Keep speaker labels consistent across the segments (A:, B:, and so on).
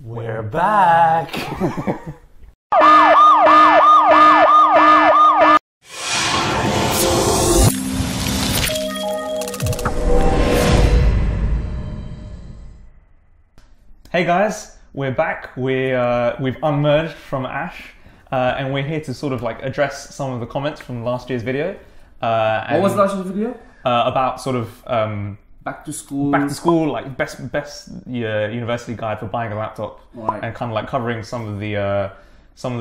A: We're back! Hey guys, we're back. We've unmerged from Ash, and we're here to sort of like address some of the comments from last year's video.
B: What was last year's video?
A: About sort of
B: back to school,
A: like best university guide for buying a laptop,
B: right.
A: And kind of like covering some of the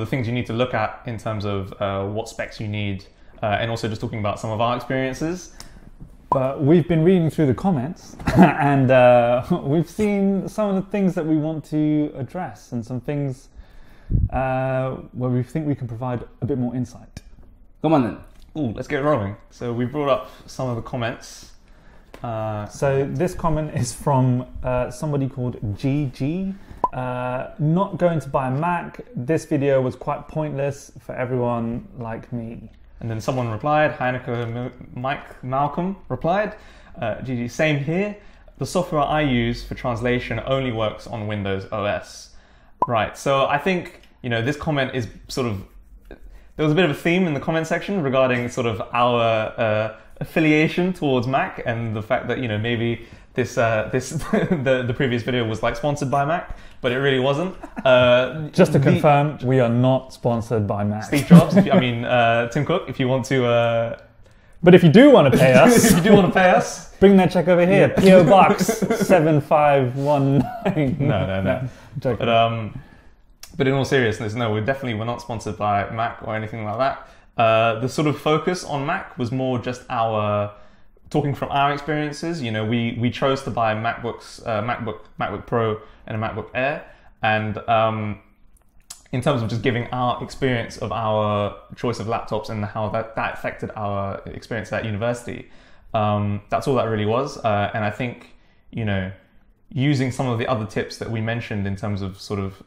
A: things you need to look at in terms of what specs you need, and also just talking about some of our experiences.
C: But we've been reading through the comments and we've seen some of the things that we want to address and some things where we think we can provide a bit more insight.
B: Come on then.
A: Ooh, let's get rolling. So we brought up some of the comments.
C: So this comment is from somebody called GG. Not going to buy a Mac. This video was quite pointless for everyone like me.
A: And then someone replied, Mike Malcolm replied, GG, same here. The software I use for translation only works on Windows OS. Right, so I think, this comment is sort of, there was a bit of a theme in the comment section regarding sort of our affiliation towards Mac and the fact that, maybe the previous video was like sponsored by Mac, but it really wasn't.
C: Just to confirm, we are not sponsored by Mac.
A: Steve Jobs, Tim Cook, if you want to...
C: But if you do want to pay us...
A: if you do want to pay us...
C: Bring that check over here, PO Box 7519.
A: No. But in all seriousness, no, we're not sponsored by Mac or anything like that. The sort of focus on Mac was more just talking from our experiences. We chose to buy MacBooks, MacBook Pro and a MacBook Air. And in terms of just giving our experience of our choice of laptops and how that affected our experience at university, that's all that really was. And I think, using some of the other tips that we mentioned in terms of sort of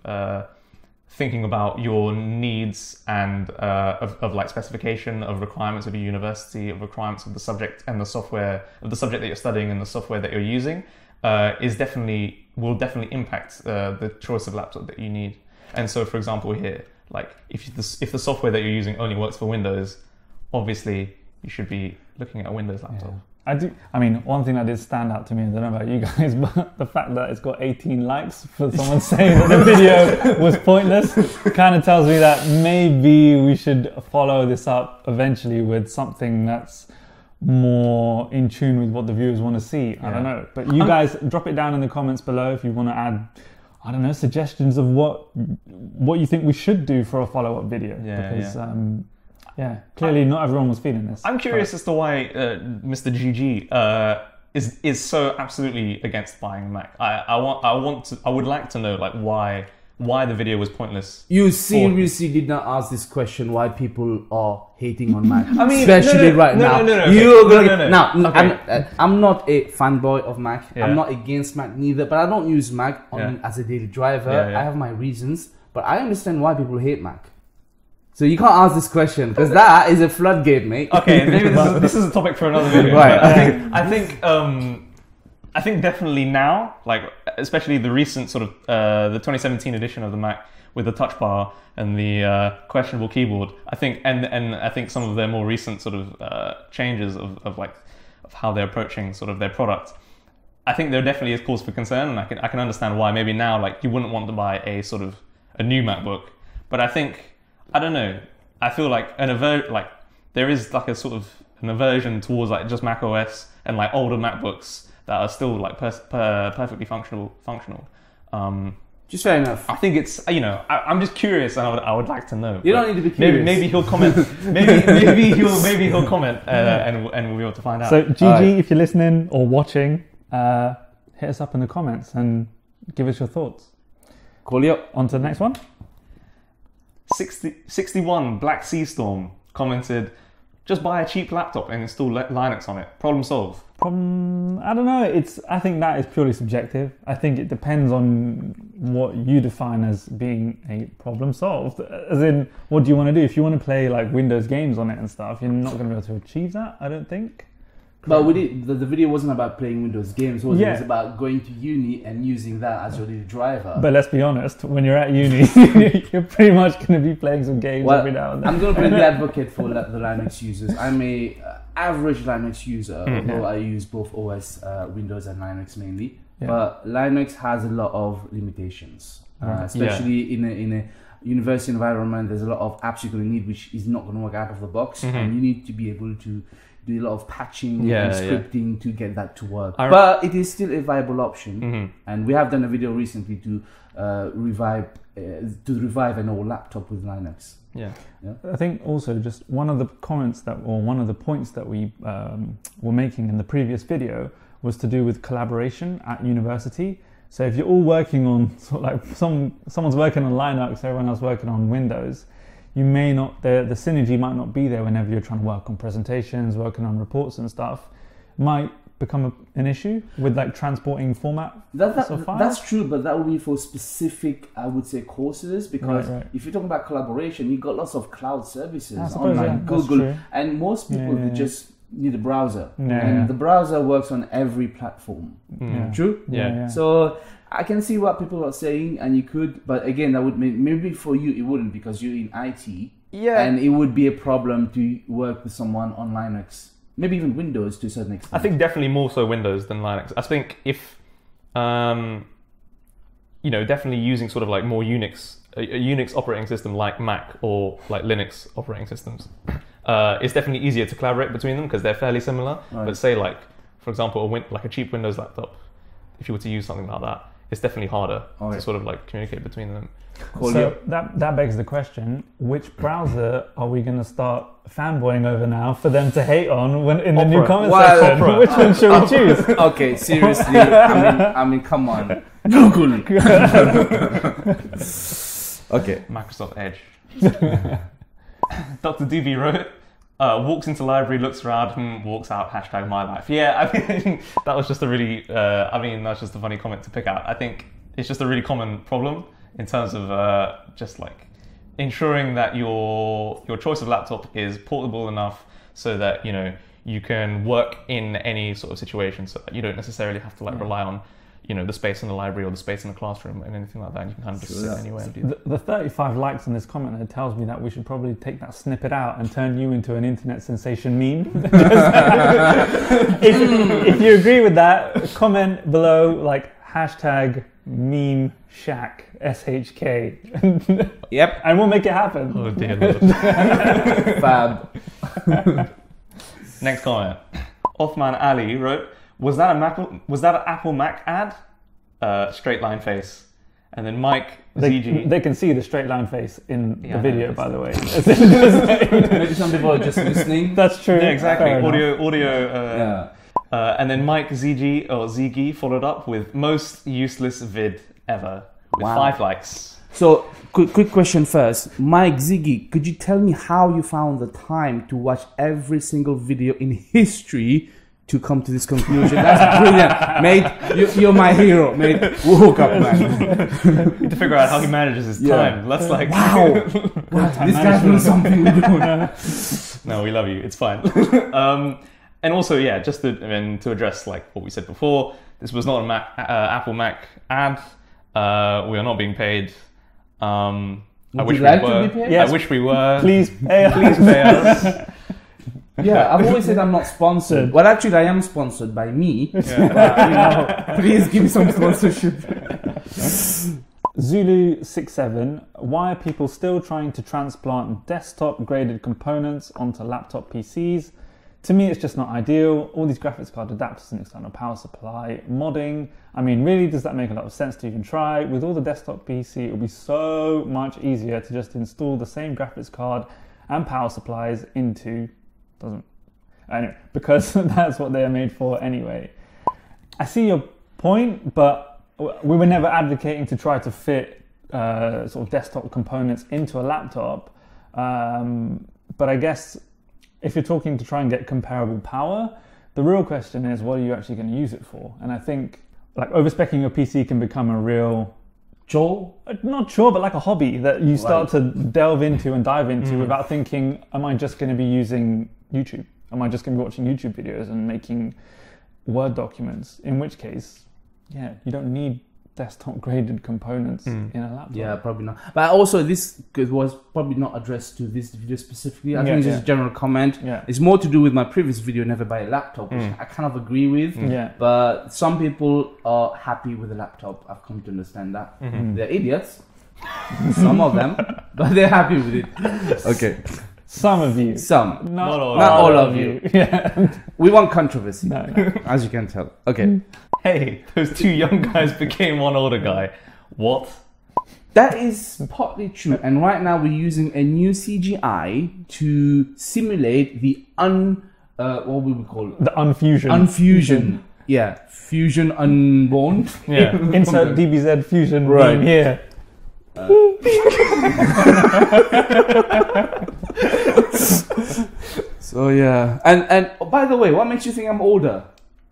A: thinking about your needs and of like specification of requirements of a university, of requirements of the subject and the software of the subject that you're studying and the software that you're using will definitely impact the choice of laptop that you need. And so, for example, here, like if the software that you're using only works for Windows, obviously you should be looking at a Windows laptop.
C: Yeah. One thing that did stand out to me, I don't know about you guys, but the fact that it's got 18 likes for someone saying that the video was pointless kind of tells me that maybe we should follow this up eventually with something that's more in tune with what the viewers want to see. I don't know. But you guys drop it down in the comments below if you want to add, I don't know, suggestions of what you think we should do for a follow-up video. Clearly not everyone was feeling this.
A: I'm curious as to why Mr. GG is so absolutely against buying a Mac. I would like to know like why the video was pointless.
B: You seriously did not ask this question why people are hating on Mac. Especially right now. I'm not a fanboy of Mac. Yeah. I'm not against Mac neither, but I don't use Mac as a daily driver. I have my reasons, but I understand why people hate Mac. So you can't ask this question because that is a floodgate, mate.
A: Okay, maybe this is a topic for another video.
B: Right.
A: I think definitely now, like especially the recent sort of the 2017 edition of the Mac with the touch bar and the questionable keyboard. I think and I think some of their more recent sort of changes of how they're approaching sort of their product. I think there definitely is cause for concern, and I can understand why. Maybe now, like you wouldn't want to buy a new MacBook, but I think. I don't know. I feel like there is like a sort of an aversion towards like just Mac OS and like older MacBooks that are still like perfectly functional.
B: Just fair enough.
A: I think it's I'm just curious and I would like to know.
B: You don't need to be curious.
A: Maybe he'll comment. maybe he'll comment and we'll be able to find out.
C: So GG, if you're listening or watching, hit us up in the comments and give us your thoughts.
B: Call you up.
C: On to the next one.
A: 61 Black Sea Storm commented, just buy a cheap laptop and install Linux on it. Problem solved.
C: I don't know. I think that is purely subjective. I think it depends on what you define as being a problem solved. As in, what do you want to do? If you want to play like Windows games on it and stuff, you're not going to be able to achieve that, I don't think.
B: But the video wasn't about playing Windows games, was it? It was about going to uni and using that as your little driver.
C: But let's be honest, when you're at uni, you're pretty much going to be playing some games every now and then.
B: I'm going to play the advocate for the Linux users. I'm a average Linux user, although I use both OS, Windows and Linux mainly. Yeah. But Linux has a lot of limitations, especially in a university environment. There's a lot of apps you're going to need which is not going to work out of the box, and you need to be able to do a lot of patching and scripting to get that to work. But it is still a viable option, and we have done a video recently to revive an old laptop with Linux.
C: Yeah. I think also just one of the comments one of the points that we were making in the previous video was to do with collaboration at university. So if you're all working on someone's working on Linux, everyone else working on Windows, you may not, the synergy might not be there whenever you're trying to work on presentations, working on reports and stuff. Might become an issue with like transporting format.
B: That's true, but that would be for specific, I would say, courses, because if you're talking about collaboration, you've got lots of cloud services online, Google, and most people they just need a browser, and the browser works on every platform. True. So I can see what people are saying, and you could, but again, that would maybe for you it wouldn't, because you're in IT, and it would be a problem to work with someone on Linux, maybe even Windows to a certain extent.
A: I think definitely more so Windows than Linux. I think if definitely using sort of like more a Unix operating system like Mac or like Linux operating systems, it's definitely easier to collaborate between them because they're fairly similar. But say like, for example, a cheap Windows laptop, if you were to use something like that, it's definitely harder to sort of like communicate between them.
C: So that begs the question: which browser are we going to start fanboying over now for them to hate on in the new comment section? Which one should we choose?
B: Okay, seriously, I mean, come on, Google. Okay,
A: Microsoft Edge. Dr. DB wrote, walks into library, looks around, walks out, #mylife. Yeah, I mean, that was just a really, that's just a funny comment to pick out. I think it's just a really common problem in terms of just like ensuring that your choice of laptop is portable enough so that, you can work in any sort of situation, so that you don't necessarily have to rely on the space in the library or the space in the classroom and anything like that. And you can kind of just sit anywhere and do that.
C: The 35 likes on this comment that tells me that we should probably take that snippet out and turn you into an internet sensation meme. if you agree with that, comment below #meme shack SHK.
B: Yep.
C: And we'll make it happen.
A: Oh dear Lord.
B: Fab.
A: Next comment. Othman Ali wrote, Was that an Apple Mac ad? Straight line face. And then Mike ZG.
C: They can see the straight line face in the video, by the way.
B: Maybe some people are just listening.
C: That's true.
A: Yeah, exactly. Audio. And then Mike ZG or ZG followed up with most useless vid ever with 5 likes.
B: So quick question first, Mike Ziggy, could you tell me how you found the time to watch every single video in history to come to this conclusion? That's brilliant, mate. You're my hero, mate. Woke up, man.
A: To figure out how he manages his time. That's like
B: wow. This guy's doing something.
A: No, we love you. It's fine. And also, just to address like what we said before, this was not an Apple Mac ad. We are not being paid. I wish we were.
C: Yes.
A: I wish we were.
C: Please pay us.
A: Please pay us.
B: Yeah, I've always said I'm not sponsored. Well, actually, I am sponsored by me. But, please give me some sponsorship.
C: Zulu67, why are people still trying to transplant desktop-graded components onto laptop PCs? To me, it's just not ideal. All these graphics card adapters and external power supply, modding. I mean, really, does that make a lot of sense to even try? With all the desktop PC, it would be so much easier to just install the same graphics card and power supplies into... Anyway, because that's what they are made for anyway. I see your point, but we were never advocating to try to fit sort of desktop components into a laptop. But I guess if you're talking to try and get comparable power, the real question is, what are you actually going to use it for? And I think like overspeccing your PC can become a real chore, not chore, but like a hobby that you start to delve into and dive into without thinking, am I just going to be using YouTube? am I just going to be watching YouTube videos and making Word documents? In which case, yeah, you don't need desktop graded components in a laptop.
B: Yeah, probably not. But also, this was probably not addressed to this video specifically. I think it's just a general comment.
C: Yeah.
B: It's more to do with my previous video, Never Buy a Laptop, which I kind of agree with.
C: Yeah.
B: But some people are happy with the laptop. I've come to understand that. They're idiots. Some of them. But they're happy with it. Okay.
C: Some of you.
B: Some.
C: Not
B: all of you.
C: Yeah.
B: We want controversy.
C: No.
B: As you can tell. Okay.
A: Hey, those 2 young guys became one older guy. What?
B: That is partly true. And right now we're using a new CGI to simulate the what we would call it?
C: The unfusion.
B: Unfusion. Yeah. Fusion unborn.
A: Yeah.
C: Insert DBZ fusion
B: Right.
C: beam here.
B: So yeah. And by the way, what makes you think I'm older?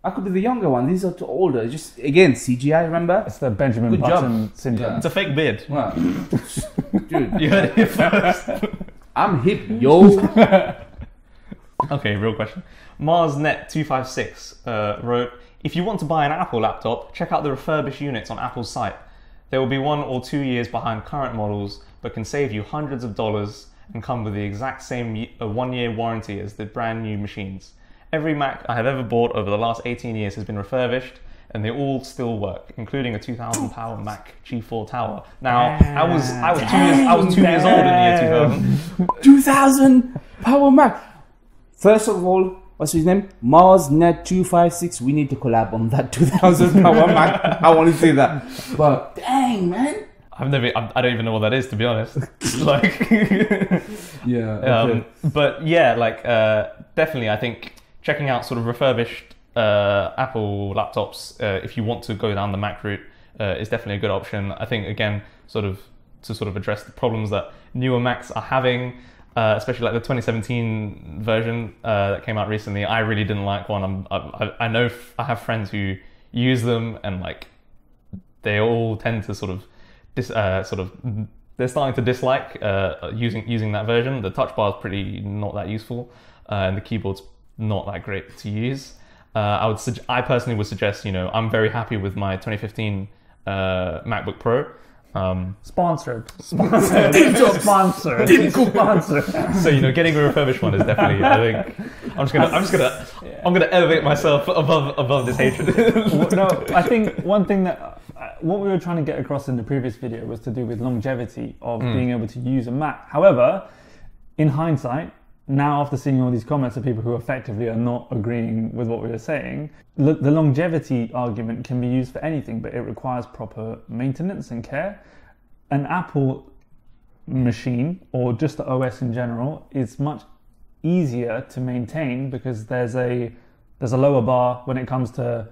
B: I could be the younger one. These are too older. It's just, again, CGI, remember?
C: It's the Benjamin
B: Good
C: Button
B: job.
C: syndrome.
B: Yeah.
A: It's a fake beard.
B: Wow. Dude,
A: You heard it first.
B: I'm hip, yo.
A: Okay, real question. MarsNet256 wrote, if you want to buy an Apple laptop, check out the refurbished units on Apple's site. They will be 1 or 2 years behind current models, but can save you hundreds of dollars and come with the exact same 1-year warranty as the brand new machines. Every Mac I have ever bought over the last 18 years has been refurbished, and they all still work, including a 2,000 power Mac G4 Tower. Now, I was 2 years old in the year 2000.
B: 2000 power Mac. First of all, what's his name? MarsNet256. We need to collab on that 2000 power Mac. I want to see that. But dang, man.
A: I don't even know what that is, to be honest. Like,
B: yeah. Okay.
A: But yeah, like, definitely, I think checking out sort of refurbished Apple laptops, if you want to go down the Mac route, is definitely a good option. I think, again, to address the problems that newer Macs are having, especially like the 2017 version that came out recently. I really didn't like one. I know I have friends who use them, and like they all tend to they're starting to dislike using that version. The touch bar is pretty not that useful, and the keyboard's not that great to use. I personally would suggest, I'm very happy with my 2015 MacBook Pro.
C: Sponsored.
A: So, getting a refurbished one is definitely, I think, I'm gonna elevate myself above this hatred.
C: No, I think one thing that what we were trying to get across in the previous video was to do with longevity of being able to use a Mac. However, in hindsight, now after seeing all these comments of people who effectively are not agreeing with what we were saying, the longevity argument can be used for anything, but it requires proper maintenance and care. An Apple machine, or just the OS in general, is much easier to maintain because there's a lower bar when it comes to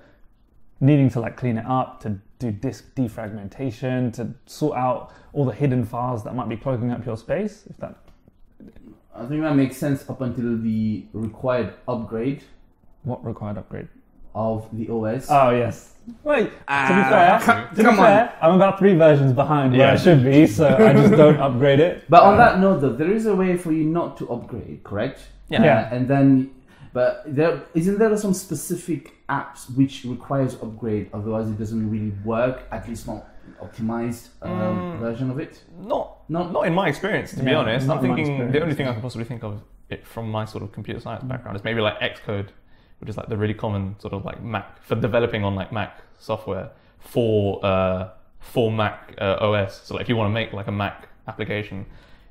C: needing to like clean it up, to do disk defragmentation, to sort out all the hidden files that might be clogging up your space.
B: I think that makes sense up until the required upgrade. What required upgrade? Of the OS.
C: Oh, yes. Wait, to be fair, I'm about 3 versions behind where I should be, so I just don't upgrade it.
B: But on that note, though, there is a way for you not to upgrade, correct?
C: Yeah.
B: And then, but isn't there some specific apps which requires upgrade, otherwise it doesn't really work, at least not optimized version of it?
A: Not in my experience, to be honest. I'm thinking the only thing I can possibly think of it from my sort of computer science background is maybe like Xcode, which is like the really common sort of like Mac for developing on like Mac software for Mac OS. So like if you want to make like a Mac application,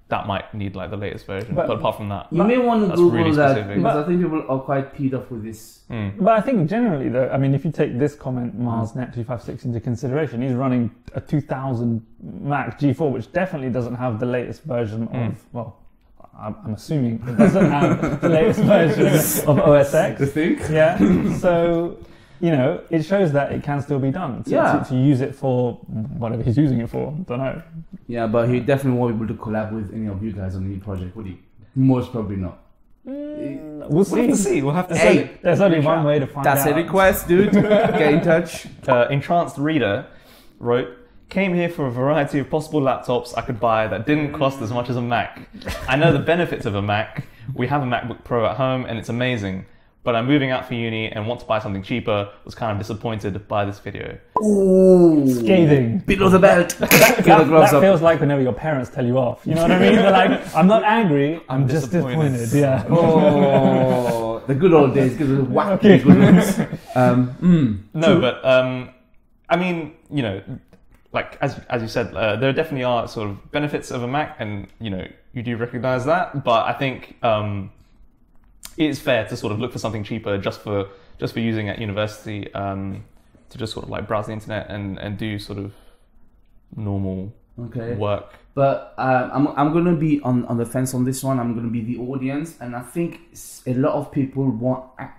A: that might need like the latest version. But apart from that,
B: you may want to Google
A: really
B: that
A: specific.
B: because I think people are quite peed off with this.
C: But I think generally, though, I mean, if you take this comment, MarsNet256, into consideration, he's running a 2000 Mac G4, which definitely doesn't have the latest version of, well, I'm assuming it doesn't have the latest version of OS X.
B: The thing?
C: Yeah. So, it shows that it can still be done. To use it for whatever he's using it for. Don't know.
B: Yeah, but he definitely won't be able to collab with any of you guys on any project, would he? Most probably not.
C: We'll see.
A: We'll have to
B: see.
C: There's only one way to find out.
B: That's a request, dude. Get in touch.
A: Entranced Reader wrote, came here for a variety of possible laptops I could buy that didn't cost as much as a Mac. I know the benefits of a Mac, we have a MacBook Pro at home and it's amazing, but I'm moving out for uni and want to buy something cheaper, was kind of disappointed by this video.
B: Ooh,
C: scathing.
B: below the belt.
C: That feels like whenever your parents tell you off. You know what I mean? They're like, I'm not angry, I'm just disappointed. Yeah.
B: Oh, the good old days, good old wacky good ones.
A: No, but I mean, you know, like as you said, there definitely are sort of benefits of a Mac, and you know, you do recognize that. But I think it is fair to sort of look for something cheaper just for using at university, to just sort of like browse the internet and do sort of normal work.
B: But I'm going to be on the fence on this one. I'm going to be the audience, and I think a lot of people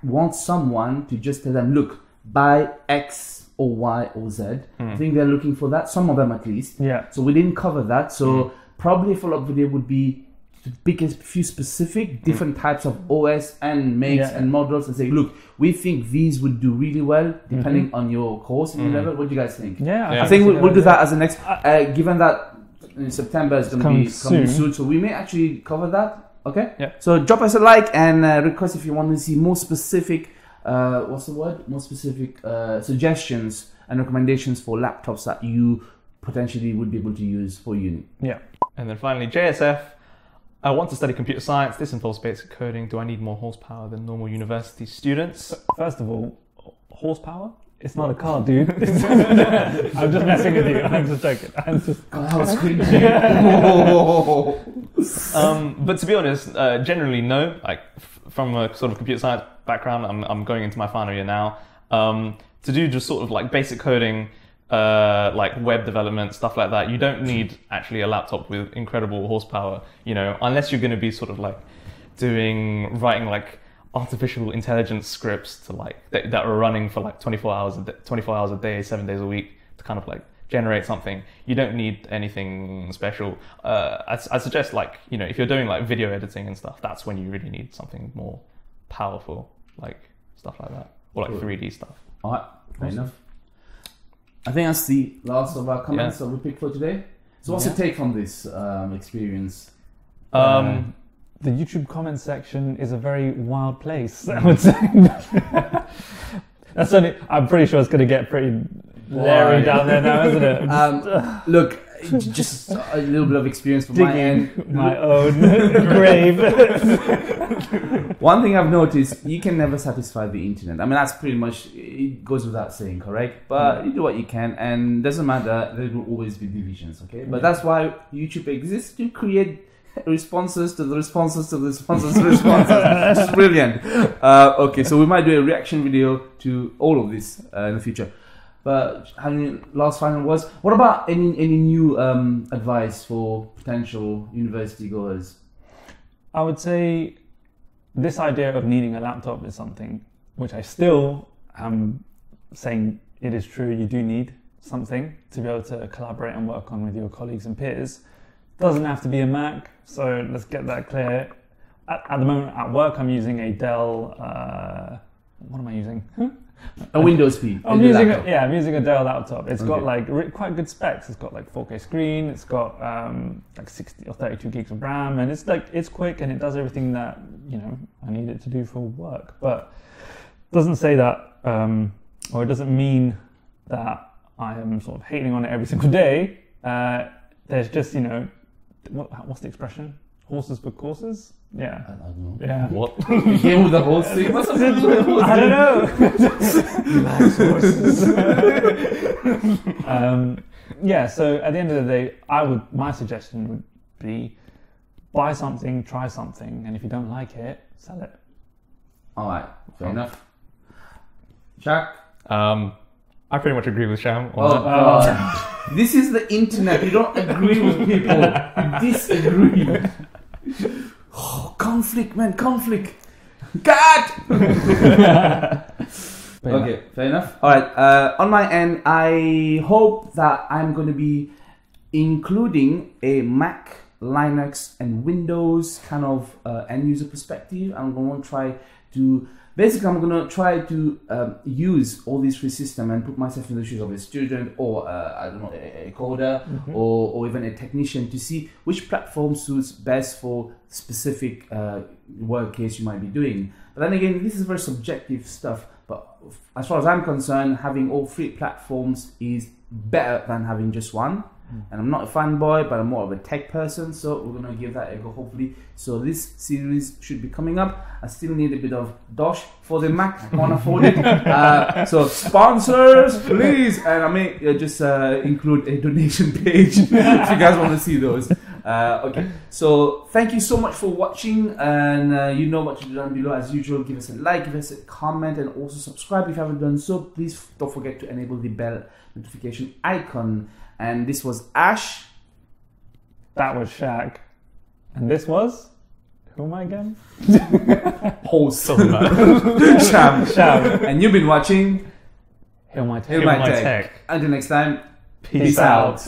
B: want someone to just tell them, look, buy X or Y or Z. I think they're looking for that. Some of them at least.
C: Yeah.
B: So we didn't cover that. So probably a follow-up video would be to pick a few specific different types of OS and makes and models and say, look, we think these would do really well depending on your course and your level. What do you guys think?
C: Yeah.
B: I think we'll do that as the next. Given that in September is going to be coming soon, so we may actually cover that. Okay.
A: Yeah.
B: So drop us a like and request if you want to see more specific. What's the word? More specific suggestions and recommendations for laptops that you potentially would be able to use for uni.
A: Yeah. And then finally, JSF. I want to study computer science. This involves basic coding. Do I need more horsepower than normal university students?
C: First of all, horsepower? It's not a car, dude. I'm just messing with you. I'm just joking.
B: That was cringy.
A: But to be honest, generally no. Like from a sort of computer science background, I'm going into my final year now. To do just sort of like basic coding, like web development, stuff like that, you don't need actually a laptop with incredible horsepower, you know, unless you're going to be sort of like writing like artificial intelligence scripts to like that are running for like 24 hours a day, 7 days a week to kind of like generate something. You don't need anything special. I suggest, like, you know, if you're doing like video editing and stuff, that's when you really need something more powerful, like stuff like that, or like 3D stuff.
B: All right, fair enough. I think that's the last of our comments that we picked for today. So what's your take from this experience?
C: The YouTube comment section is a very wild place, I would say. I'm pretty sure it's going to get pretty leery down there now, isn't it?
B: Look, just a little bit of experience from my end.
C: My own grave.
B: One thing I've noticed, you can never satisfy the internet. I mean, that's pretty much, it goes without saying, correct? But you do what you can, and doesn't matter, there will always be divisions, okay? But that's why YouTube exists, to create responses to the responses to the responses to the responses. It's brilliant. Okay, so we might do a reaction video to all of this in the future. But having last final words, what about any new advice for potential university goers?
C: I would say this idea of needing a laptop is something which I still am saying it is true. You do need something to be able to collaborate and work on with your colleagues and peers. Doesn't have to be a Mac, so let's get that clear. At the moment at work, I'm using a Dell. What am I using?
B: A Windows P.
C: I'm using a Dell laptop. It's got like quite good specs. It's got like 4K screen. It's got like 60 or 32 gigs of RAM, and it's quick and it does everything that, you know, I need it to do for work. But it doesn't say that, or it doesn't mean that I am sort of hating on it every single day. There's just, you know, what's the expression? Horses for courses? Yeah.
B: I don't know.
C: Yeah.
A: What?
B: You came with the horse thing? What's up with the horse?
C: I don't know. Yeah, so at the end of the day, my suggestion would be buy something, try something, and if you don't like it, sell it.
B: All right, fair enough. Jack?
A: I pretty much agree with Sham on that.
B: This is the internet. You don't agree with people. You disagree. Oh, conflict, man, conflict. God! Okay, fair enough. All right, on my end, I hope that I'm going to be including a Mac, Linux, and Windows kind of end user perspective. I'm going to try to... Basically, I'm going to try to use all these free systems and put myself in the shoes of a student or, I don't know, a coder or even a technician to see which platform suits best for specific work case you might be doing. But then again, this is very subjective stuff. But as far as I'm concerned, having all free platforms is better than having just one. And I'm not a fanboy, but I'm more of a tech person, so we're gonna give that a go, hopefully. So this series should be coming up. I still need a bit of dosh for the Mac. I can't afford it. So sponsors, please. And I may just include a donation page if you guys want to see those. Okay, so thank you so much for watching, and you know what to do down below. As usual, give us a like, give us a comment, and also subscribe if you haven't done so. Please don't forget to enable the bell notification icon. And this was Ash.
C: That was Shaq. And this was... Who am I again?
B: Host. Sham. And you've been watching
C: HealMyTech.
B: HealMyTech. Until next time, peace out.